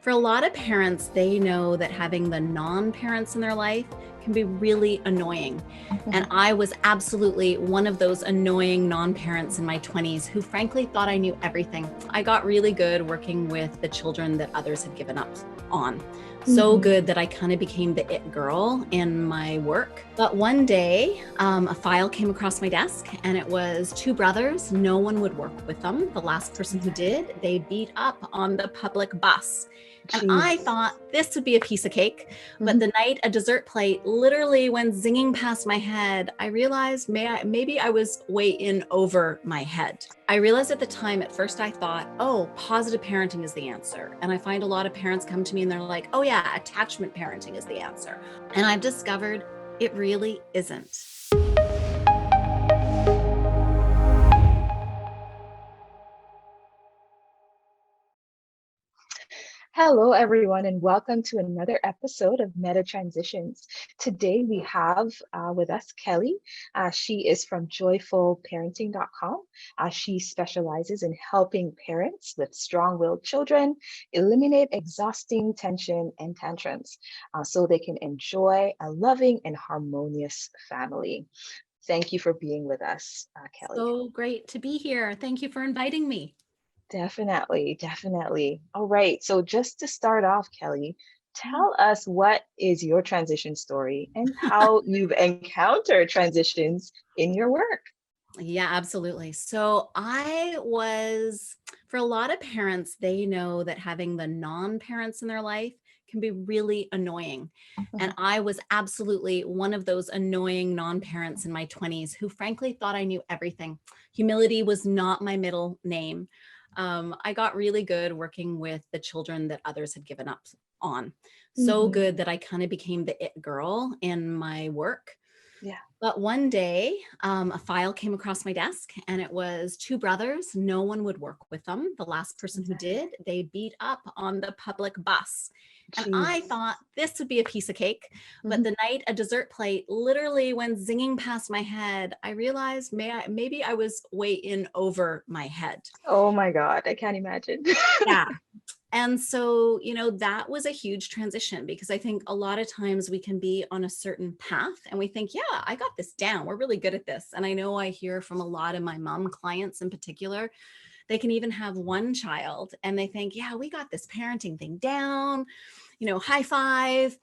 For a lot of parents, they know that having the non-parents in their life can be really annoying. And I was absolutely one of those annoying non-parents in my 20s who frankly thought I knew everything. I got really good working with the children that others had given up on. So good that I kind of became the it girl in my work. But one day, a file came across my desk and it was two brothers. No one would work with them. The last person who did, they beat up on the public bus. And I thought this would be a piece of cake. But the night a dessert plate literally went zinging past my head, I realized maybe I was way in over my head. I realized at the time, at first I thought, oh, positive parenting is the answer. And I find a lot of parents come to me and they're like, oh yeah, attachment parenting is the answer. And I've discovered it really isn't. Hello, everyone, and welcome to another episode of Meta Transitions. Today we have with us Kelly. She is from joyfulparenting.com. She specializes in helping parents with strong-willed children eliminate exhausting tension and tantrums so they can enjoy a loving and harmonious family. Thank you for being with us, Kelly. So great to be here. Thank you for inviting me. Definitely, definitely. All right. So just to start off, Kelly, tell us what is your transition story and how you've encountered transitions in your work. Yeah, absolutely. So for a lot of parents, they know that having the non-parents in their life can be really annoying. And I was absolutely one of those annoying non-parents in my 20s who frankly thought I knew everything. Humility was not my middle name. I got really good working with the children that others had given up on. So good that I kind of became the it girl in my work. Yeah. But one day, a file came across my desk and it was two brothers. No one would work with them. The last person who did, they beat up on the public bus. And I thought this would be a piece of cake. But the night a dessert plate literally went zinging past my head, I realized maybe I was way in over my head. Oh my God, I can't imagine. Yeah. And so, that was a huge transition because I think a lot of times we can be on a certain path and we think, yeah, I got this down. We're really good at this. And I know I hear from a lot of my mom clients in particular, they can even have one child and they think, yeah, we got this parenting thing down, high five.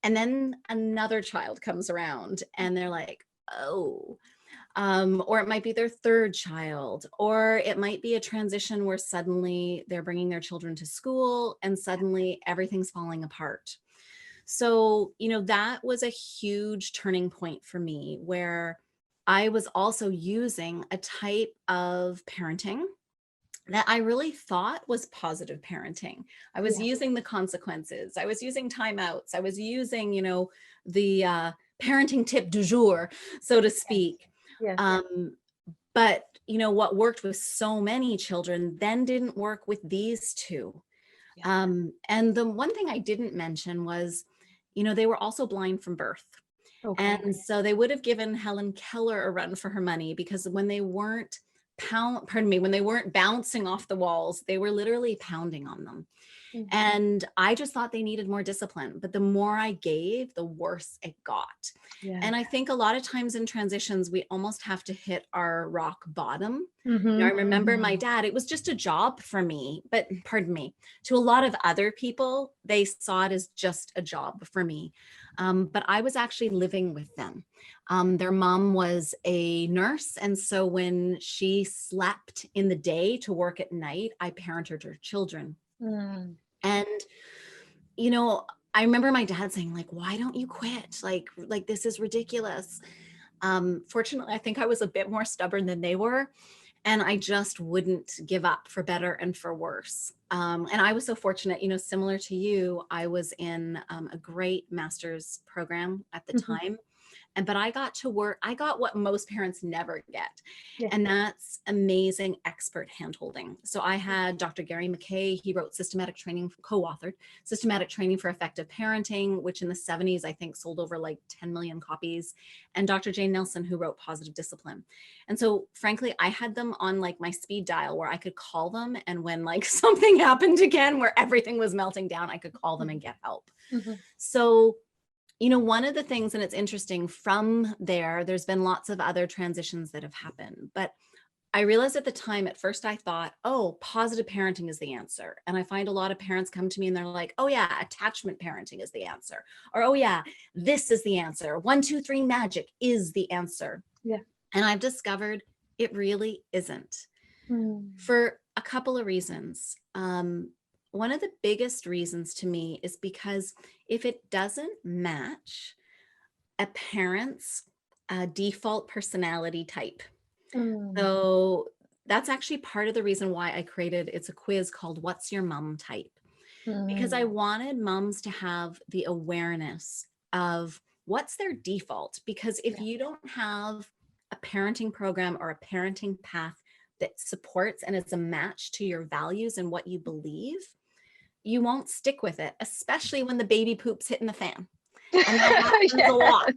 And then another child comes around and they're like, oh, or it might be their third child, or it might be a transition where suddenly they're bringing their children to school and suddenly everything's falling apart. So, that was a huge turning point for me where I was also using a type of parenting that I really thought was positive parenting. I was using the consequences. I was using timeouts. I was using, the parenting tip du jour, so to speak. Yes. But what worked with so many children then didn't work with these two. And the one thing I didn't mention was, they were also blind from birth. Okay. And so they would have given Helen Keller a run for her money because when they weren't when they weren't bouncing off the walls, they were literally pounding on them. And I just thought they needed more discipline. But the more I gave, the worse it got. And I think a lot of times in transitions, we almost have to hit our rock bottom. I remember my dad, it was just a job for me, but pardon me, to a lot of other people, they saw it as just a job for me. But I was actually living with them. Their mom was a nurse. And so when she slept in the day to work at night, I parented her children. And, I remember my dad saying, like, why don't you quit? Like this is ridiculous. Fortunately, I think I was a bit more stubborn than they were. And I just wouldn't give up for better and for worse. And I was so fortunate, similar to you, I was in a great master's program at the time. but I got to work, I got what most parents never get. Yeah. And that's amazing expert handholding. So I had Dr. Gary McKay, he wrote Systematic Training, co-authored Systematic Training for Effective Parenting, which in the 70s, I think sold over like 10 million copies. And Dr. Jane Nelson, who wrote Positive Discipline. And so frankly, I had them on like my speed dial where I could call them. And when like something happened again, where everything was melting down, I could call them and get help. So, you know, one of the things, and it's interesting from there, there's been lots of other transitions that have happened, but I realized at the time, at first I thought, oh, positive parenting is the answer. And I find a lot of parents come to me and they're like, oh yeah, attachment parenting is the answer. Or, oh yeah, this is the answer. 1, 2, 3 magic is the answer. Yeah. And I've discovered it really isn't, for a couple of reasons. One of the biggest reasons to me is because if it doesn't match a parent's default personality type, so that's actually part of the reason why I created, it's a quiz called What's Your Mom Type? Because I wanted moms to have the awareness of what's their default. Because if you don't have a parenting program or a parenting path that supports and is a match to your values and what you believe, you won't stick with it, especially when the baby poop's hitting the fan. And that happens a lot.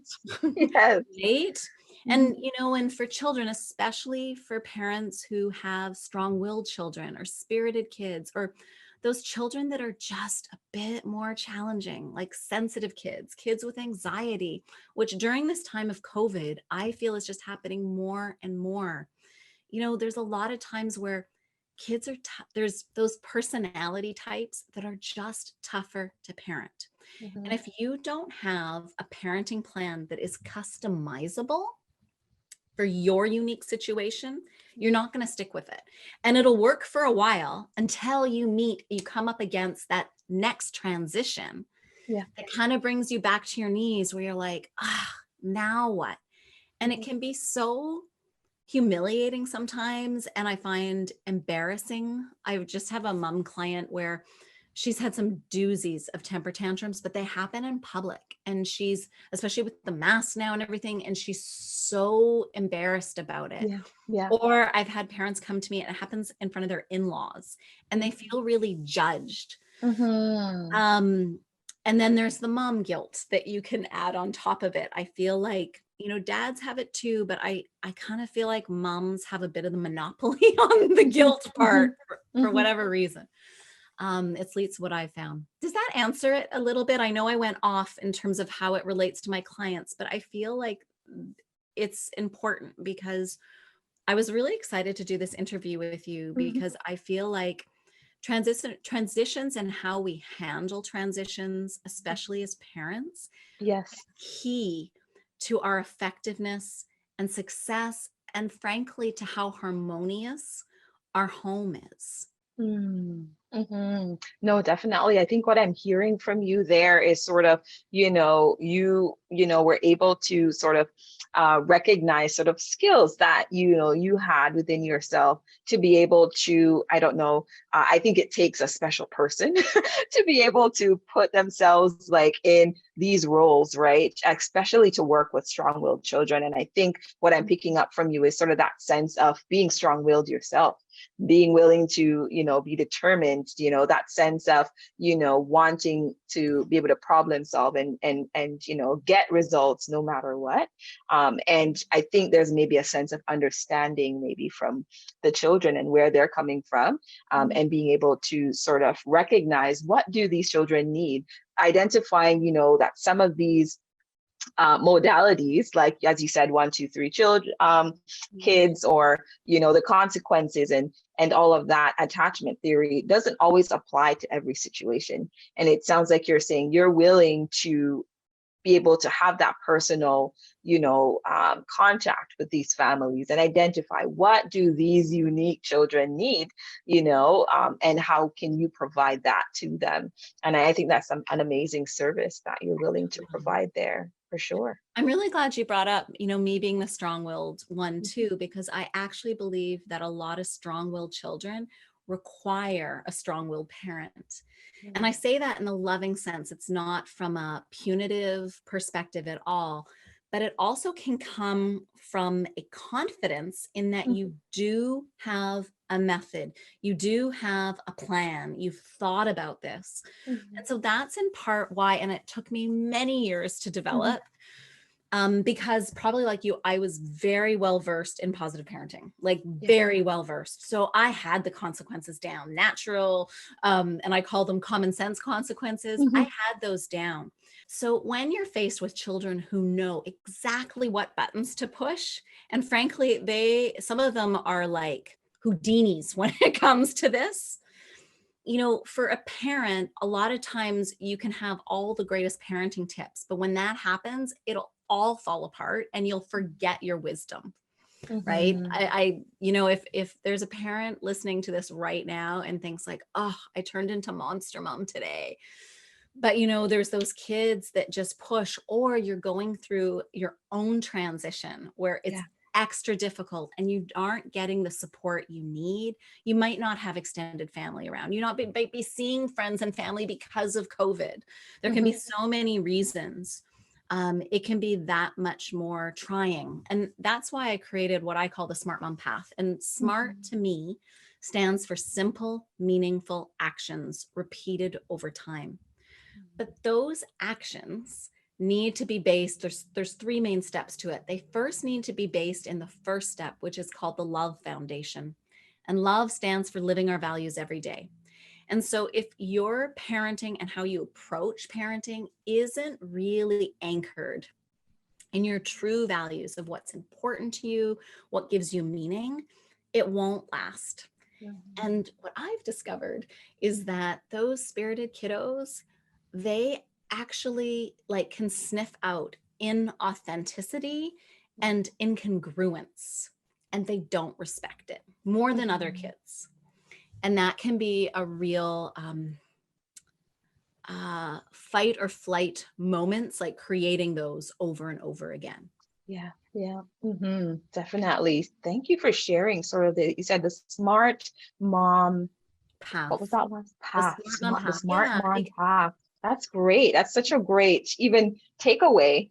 Yes. Right? And, you know, and for children, especially for parents who have strong-willed children or spirited kids, or those children that are just a bit more challenging, like sensitive kids, kids with anxiety, which during this time of COVID, I feel is just happening more and more. You know, there's a lot of times where kids are, there's those personality types that are just tougher to parent. And if you don't have a parenting plan that is customizable for your unique situation, you're not going to stick with it. And it'll work for a while until you come up against that next transition. Yeah. It kind of brings you back to your knees where you're like, now what? And it can be so humiliating sometimes. And I find embarrassing. I just have a mom client where she's had some doozies of temper tantrums, but they happen in public. And she's, especially with the mask now and everything, and she's so embarrassed about it. Yeah. Or I've had parents come to me and it happens in front of their in-laws and they feel really judged. And then there's the mom guilt that you can add on top of it. I feel like, you know, dads have it too, but I kind of feel like moms have a bit of the monopoly on the guilt part for whatever reason. It's at least what I found. Does that answer it a little bit? I know I went off in terms of how it relates to my clients, but I feel like it's important because I was really excited to do this interview with you because I feel like transitions and how we handle transitions, especially as parents, Yes. is key to our effectiveness and success, and frankly, to how harmonious our home is. No, definitely. I think what I'm hearing from you there is sort of, you were able to sort of recognize sort of skills that, you had within yourself to be able to, I don't know, I think it takes a special person to be able to put themselves like in these roles, right? Especially to work with strong-willed children. And I think what I'm picking up from you is sort of that sense of being strong-willed yourself, being willing to, be determined, that sense of, wanting to be able to problem solve and get results no matter what. And I think there's maybe a sense of understanding maybe from the children and where they're coming from, and being able to sort of recognize what do these children need, identifying, that some of these modalities, like as you said, 1, 2, 3 children, kids, or the consequences and all of that attachment theory doesn't always apply to every situation. And it sounds like you're saying you're willing to be able to have that personal, contact with these families and identify what do these unique children need, and how can you provide that to them. And I think that's an amazing service that you're willing to provide there, for sure. I'm really glad you brought up, me being the strong-willed one too, because I actually believe that a lot of strong-willed children require a strong-willed parent. And I say that in a loving sense. It's not from a punitive perspective at all, but it also can come from a confidence in that you do have a method, you do have a plan, you've thought about this. And so that's in part why, and it took me many years to develop, because probably like you, I was very well versed in positive parenting, like very well versed. So I had the consequences down, natural, and I call them common sense consequences. I had those down. So when you're faced with children who know exactly what buttons to push, and frankly, some of them are like Houdinis when it comes to this. For a parent, a lot of times you can have all the greatest parenting tips, but when that happens, it'll all fall apart and you'll forget your wisdom, right? If there's a parent listening to this right now and thinks like, oh, I turned into monster mom today. But there's those kids that just push, or you're going through your own transition where it's extra difficult and you aren't getting the support you need. You might not have extended family around. You might be seeing friends and family because of COVID. There can be so many reasons. It can be that much more trying. And that's why I created what I call the Smart Mom Path. And SMART to me stands for simple, meaningful actions repeated over time. But those actions need to be based, there's three main steps to it. They first need to be based in the first step, which is called the love foundation. And love stands for living our values every day. And so if your parenting and how you approach parenting isn't really anchored in your true values of what's important to you, what gives you meaning, it won't last. And what I've discovered is that those spirited kiddos, they actually can sniff out inauthenticity and incongruence, and they don't respect it more than other kids. And that can be a real fight or flight moments, like creating those over and over again. Yeah. Definitely. Thank you for sharing sort of you said the smart mom Path. What was that one? Path. The Path. smart mom path. That's great. That's such a great even takeaway,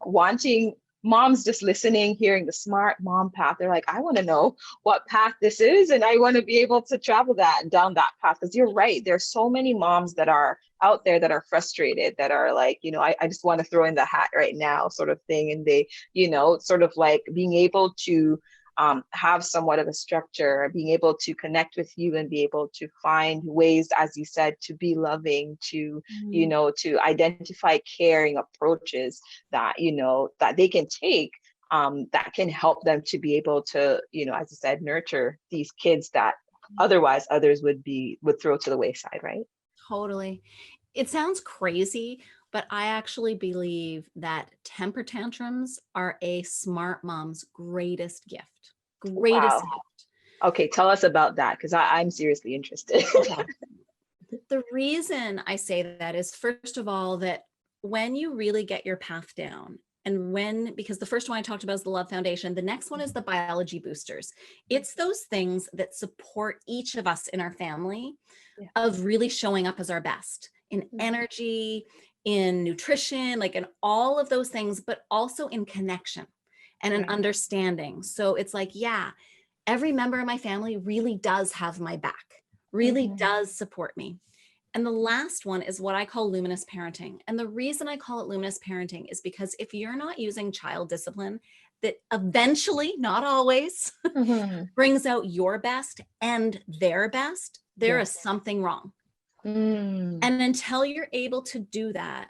wanting moms just listening, hearing the smart mom path. They're like, I want to know what path this is, and I want to be able to travel down that path. Because you're right. There's so many moms that are out there that are frustrated, that are like, I just want to throw in the hat right now, sort of thing. And they, sort of like being able to have somewhat of a structure, being able to connect with you and be able to find ways, as you said, to be loving, to, to identify caring approaches that, that they can take, that can help them to be able to, as you said, nurture these kids that otherwise others would throw to the wayside, right? Totally. It sounds crazy, but I actually believe that temper tantrums are a smart mom's greatest gift. Greatest gift. Okay, tell us about that, because I'm seriously interested. Okay. The reason I say that is, first of all, that when you really get your path down, and because the first one I talked about is the love foundation, the next one is the biology boosters. It's those things that support each of us in our family of really showing up as our best in energy, in nutrition, like in all of those things, but also in connection and an understanding. So it's like, every member of my family really does have my back, really does support me. And the last one is what I call luminous parenting. And the reason I call it luminous parenting is because if you're not using child discipline that eventually, not always, brings out your best and their best, there is something wrong. And until you're able to do that,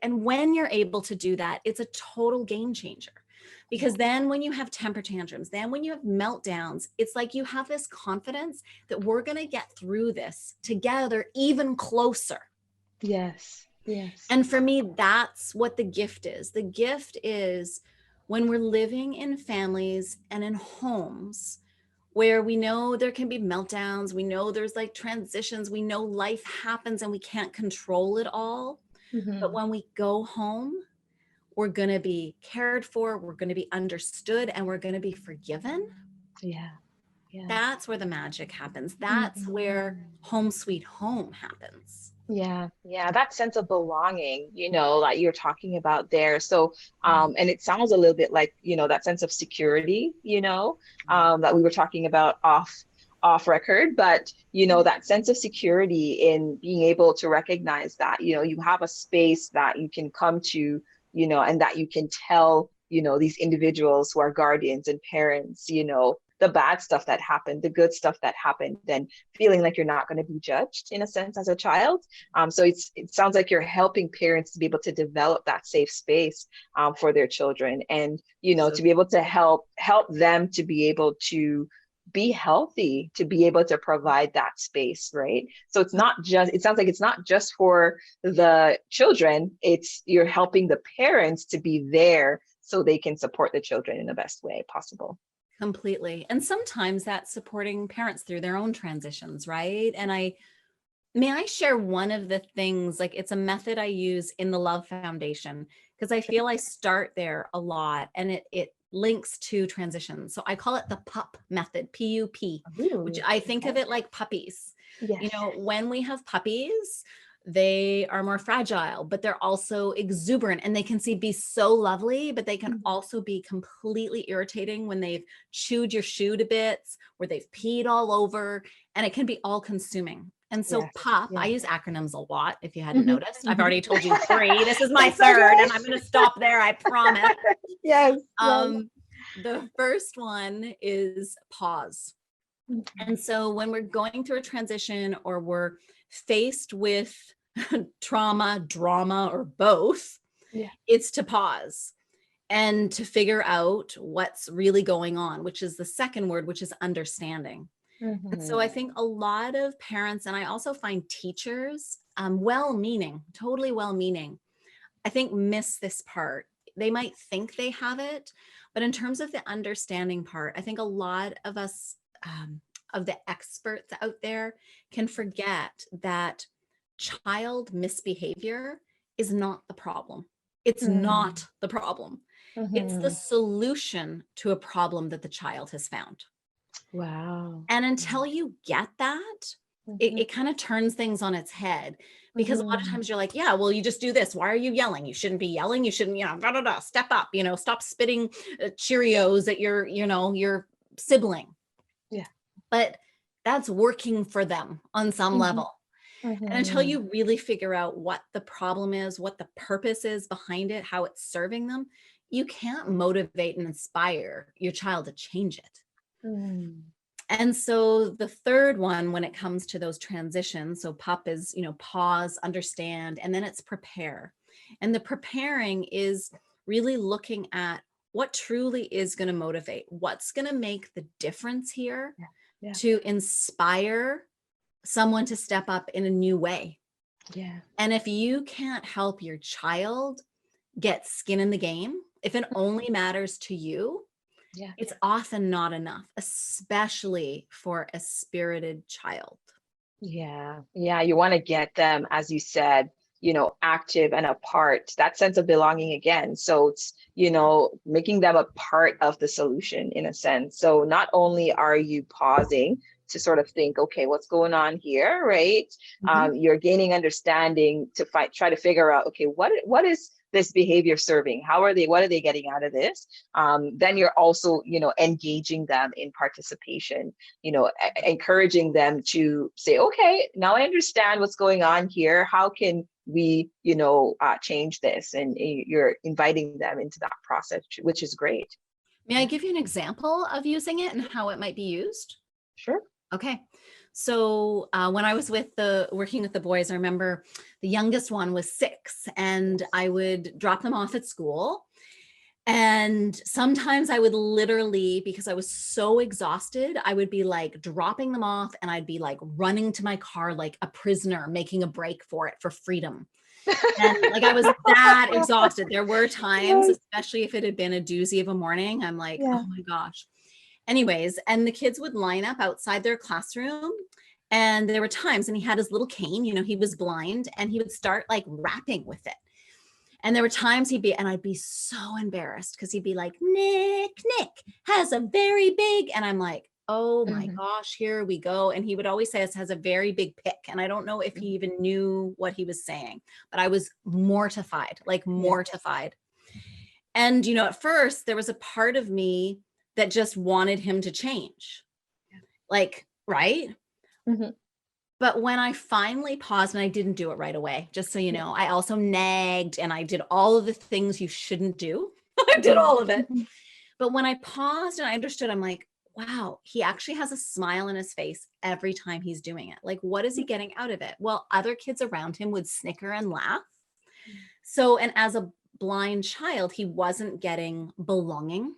and when you're able to do that, it's a total game changer. Because then when you have temper tantrums, then when you have meltdowns, it's like you have this confidence that we're going to get through this together even closer. Yes. And for me, that's what the gift is. The gift is when we're living in families and in homes where we know there can be meltdowns, we know there's transitions, we know life happens and we can't control it all. But when we go home, we're going to be cared for, we're going to be understood, and we're going to be forgiven. That's where the magic happens. That's Mhm. where home sweet home happens. Yeah, that sense of belonging, that you're talking about there. So, and it sounds a little bit like, that sense of security, that we were talking about off record, but that sense of security in being able to recognize that, you have a space that you can come to, and that you can tell, these individuals who are guardians and parents, the bad stuff that happened, the good stuff that happened, and feeling like you're not going to be judged in a sense as a child. So it sounds like you're helping parents to be able to develop that safe space for their children, and So to be able to help them to be able to be healthy, to be able to provide that space, right? So it sounds like it's not just for the children, it's you're helping the parents to be there so they can support the children in the best way possible. completely. And sometimes that's supporting parents through their own transitions, right? And may I share one of the things, like it's a method I use in the Love Foundation, because I feel I start there a lot and it links to transitions. So I call it the PUP method, PUP, which Ooh, I think of okay. it like puppies. Yes. When we have puppies, they are more fragile, but they're also exuberant and they can be so lovely, but they can also be completely irritating when they've chewed your shoe to bits, or they've peed all over, and it can be all consuming. And so Yes. PUP, I Yes. use acronyms a lot. If you hadn't Mhm, noticed, I've mhm. already told you 3. This is my That's third, okay. and I'm going to stop there. I promise. Yes, yes. The first one is pause. Mhm. And so when we're going through a transition or we're faced with trauma, drama, or both, Yeah. it's to pause and to figure out what's really going on, which is the second word, which is understanding. And so I Mhm. think a lot of parents, and I also find teachers, well-meaning, totally well-meaning, I think miss this part. They might think they have it, but in terms of the understanding part, I think a lot of us, of the experts out there, can forget that child misbehavior is not the problem. It's Mhm. not the problem. It's the Mhm. solution to a problem that the child has found. Wow. And Wow. until you get that, Mhm. it kind of turns things on its head, because a lot of Mhm. times you're like, yeah, well, you just do this. Why are you yelling? You shouldn't be yelling. You shouldn't, da, da, da, step up, stop spitting Cheerios at your sibling. Yeah. But that's working for them on some Mhm. level. And until Mhm. you really figure out what the problem is, what the purpose is behind it, how it's serving them, you can't motivate and inspire your child to change it. Mhm. And so the third one, when it comes to those transitions, so PUP is, pause, understand, and then it's prepare. And the preparing is really looking at what truly is going to motivate, what's going to make the difference here Yeah. Yeah. to inspire someone to step up in a new way. Yeah. And if you can't help your child get skin in the game, if it only matters to you, Yeah. it's often not enough, especially for a spirited child. Yeah. Yeah. You want to get them, as you said, active and a part, that sense of belonging again. So it's, making them a part of the solution in a sense. So not only are you pausing to sort of think, okay, what's going on here, right? Mhm. You're gaining understanding to try to figure out, okay, what is this behavior serving? What are they getting out of this? Then you're also, engaging them in participation, encouraging them to say, okay, now I understand what's going on here. How can we, change this? And you're inviting them into that process, which is great. May I give you an example of using it and how it might be used? Sure. Okay. So when I was working with the boys, I remember the youngest one was 6, and I would drop them off at school. And sometimes I would literally, because I was so exhausted, I would be like dropping them off and I'd be like running to my car like a prisoner, making a break for it, for freedom. And like I was that exhausted. There were times, Yes. especially if it had been a doozy of a morning, I'm like, oh Yeah. my gosh. Anyways, and the kids would line up outside their classroom. And there were times, and he had his little cane, he was blind, and he would start like rapping with it. And there were times and I'd be so embarrassed because he'd be like, Nick has a very big, and I'm like, oh my Mhm. gosh, here we go. And he would always say, "This has a very big pick." And I don't know if he even knew what he was saying, but I was mortified, like Yeah. mortified. And, at first there was a part of me that just wanted him to change. Like, right? Mhm. But when I finally paused, and I didn't do it right away, just so you Yeah. know, I also nagged and I did all of the things you shouldn't do. I did Mhm. all of it. Mhm. But when I paused and I understood, I'm like, wow, he actually has a smile on his face every time he's doing it. Like, what is he getting out of it? Well, other kids around him would snicker and laugh. So, and as a blind child, he wasn't getting belonging.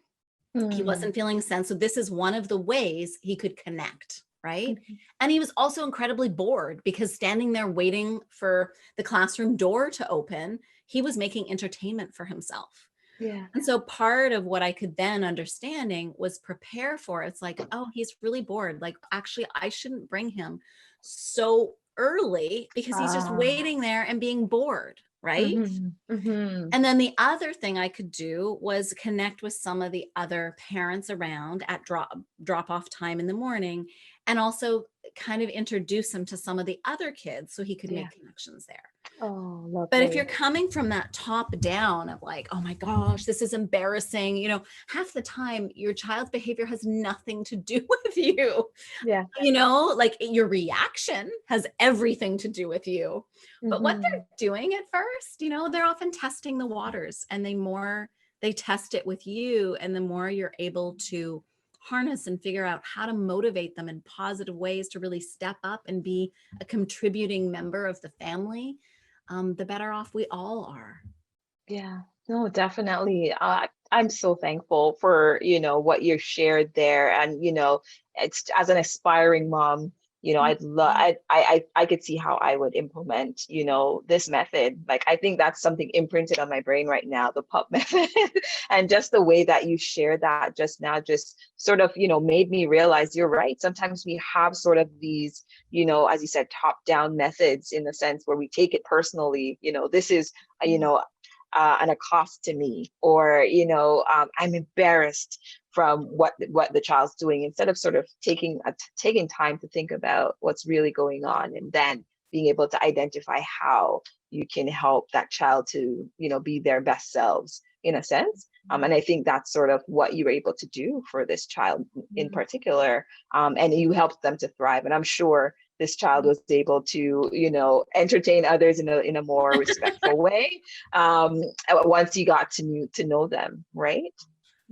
He Mm. wasn't feeling sense. So this is one of the ways he could connect, right? Mhm. And he was also incredibly bored because standing there waiting for the classroom door to open, he was making entertainment for himself. Yeah. And so part of what I could then understanding was prepare for it's like, oh, he's really bored. Like, actually, I shouldn't bring him so early because he's just Ah. waiting there and being bored, right? Mhm. Mhm. And then the other thing I could do was connect with some of the other parents around at drop off time in the morning, and also kind of introduce him to some of the other kids so he could Yeah. make connections there. Oh, But if you're lovely. coming from that top down of like, oh my gosh, this is embarrassing, half the time your child's behavior has nothing to do with you. Yeah. Like your reaction has everything to do with you. But what Mhm. they're doing at first, they're often testing the waters, and they test it with you, and the more you're able to harness and figure out how to motivate them in positive ways to really step up and be a contributing member of the family, the better off we all are. Yeah, no, definitely. I'm so thankful for, what you shared there. And, it's as an aspiring mom, I'd love, Mhm. I could see how I would implement, this method. Like, I think that's something imprinted on my brain right now, the pup method. And just the way that you shared that just now, just sort of, made me realize you're right. Sometimes we have sort of these, as you said, top down methods in the sense where we take it personally, this is, and a cost to me, or I'm embarrassed from what the child's doing, instead of sort of taking time to think about what's really going on, and then being able to identify how you can help that child to be their best selves in a sense. And I think that's sort of what you were able to do for this child in Mhm. particular, and you helped them to thrive. And I'm sure this child was able to entertain others in a more respectful way, once you got to know them, right?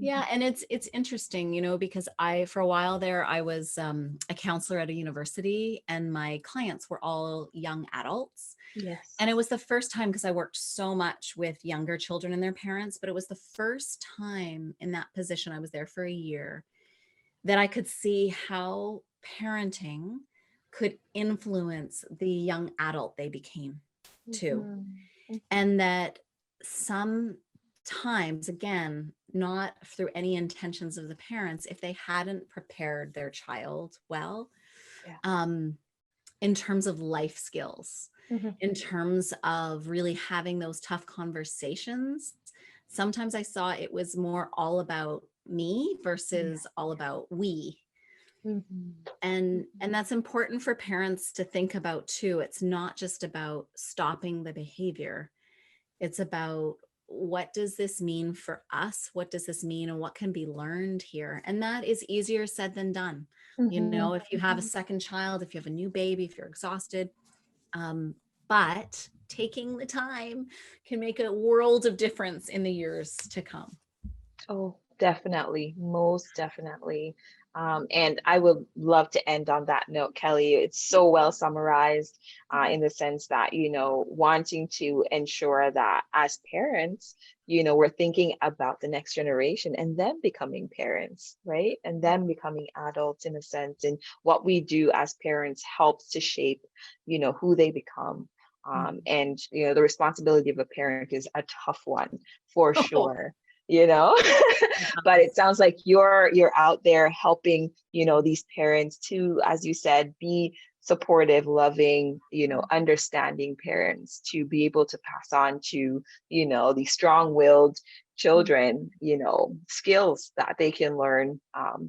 Yeah, and it's interesting, because for a while there, I was a counselor at a university, and my clients were all young adults. Yes. And it was the first time, because I worked so much with younger children and their parents, but it was the first time in that position, I was there for a year, that I could see how parenting could influence the young adult they became too. Mhm. And that sometimes, again, not through any intentions of the parents, if they hadn't prepared their child well, Yeah. um, in terms of life skills, Mhm. in terms of really having those tough conversations, sometimes I saw it was more all about me Yeah. versus all about we. Mhm. And Mhm. that's important for parents to think about too. It's not just about stopping the behavior. It's about, what does this mean for us? What does this mean, and what can be learned here? And that is easier said than done. Mhm. If you have a second child, if you have a new baby, if you're exhausted, but taking the time can make a world of difference in the years to come. Oh, definitely, most definitely. And I would love to end on that note, Kelly. It's so well summarized, in the sense that, wanting to ensure that as parents, we're thinking about the next generation and them becoming parents, right? And them becoming adults in a sense. And what we do as parents helps to shape, who they become. And, the responsibility of a parent is a tough one for Oh, sure. you know but it sounds like you're out there helping these parents to, as you said, be supportive, loving, understanding parents, to be able to pass on to the strong-willed children, skills that they can learn,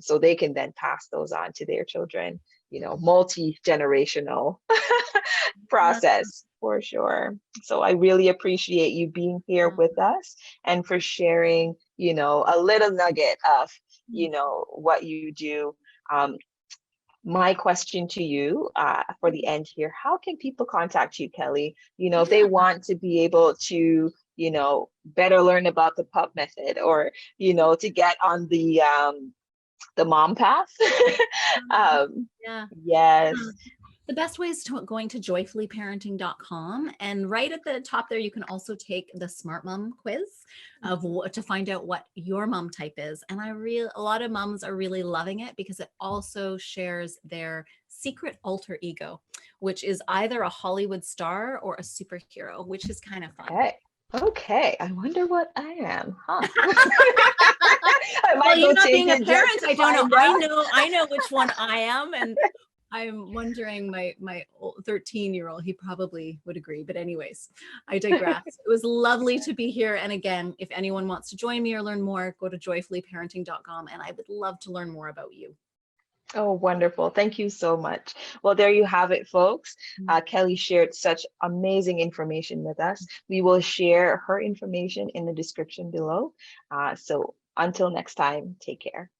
so they can then pass those on to their children, multi-generational process for sure. So I really appreciate you being here with us and for sharing, a little nugget of, what you do. My question to you for the end here, how can people contact you, Kelly? If they want to be able to, better learn about the pup method, or, to get on the mom path. Yeah. Yes. The best way is going to joyfullyparenting.com, and right at the top there, you can also take the Smart Mom quiz to find out what your mom type is. And a lot of moms are really loving it because it also shares their secret alter ego, which is either a Hollywood star or a superhero, which is kind of fun. Okay. I wonder what I am, huh? Well, you not being a parent, I don't know. I know which one I am, and I'm wondering my 13-year-old, he probably would agree. But anyways, I digress. It was lovely to be here. And again, if anyone wants to join me or learn more, go to joyfullyparenting.com, and I would love to learn more about you. Oh, wonderful. Thank you so much. Well, there you have it, folks. Kelly shared such amazing information with us. We will share her information in the description below. So until next time, take care.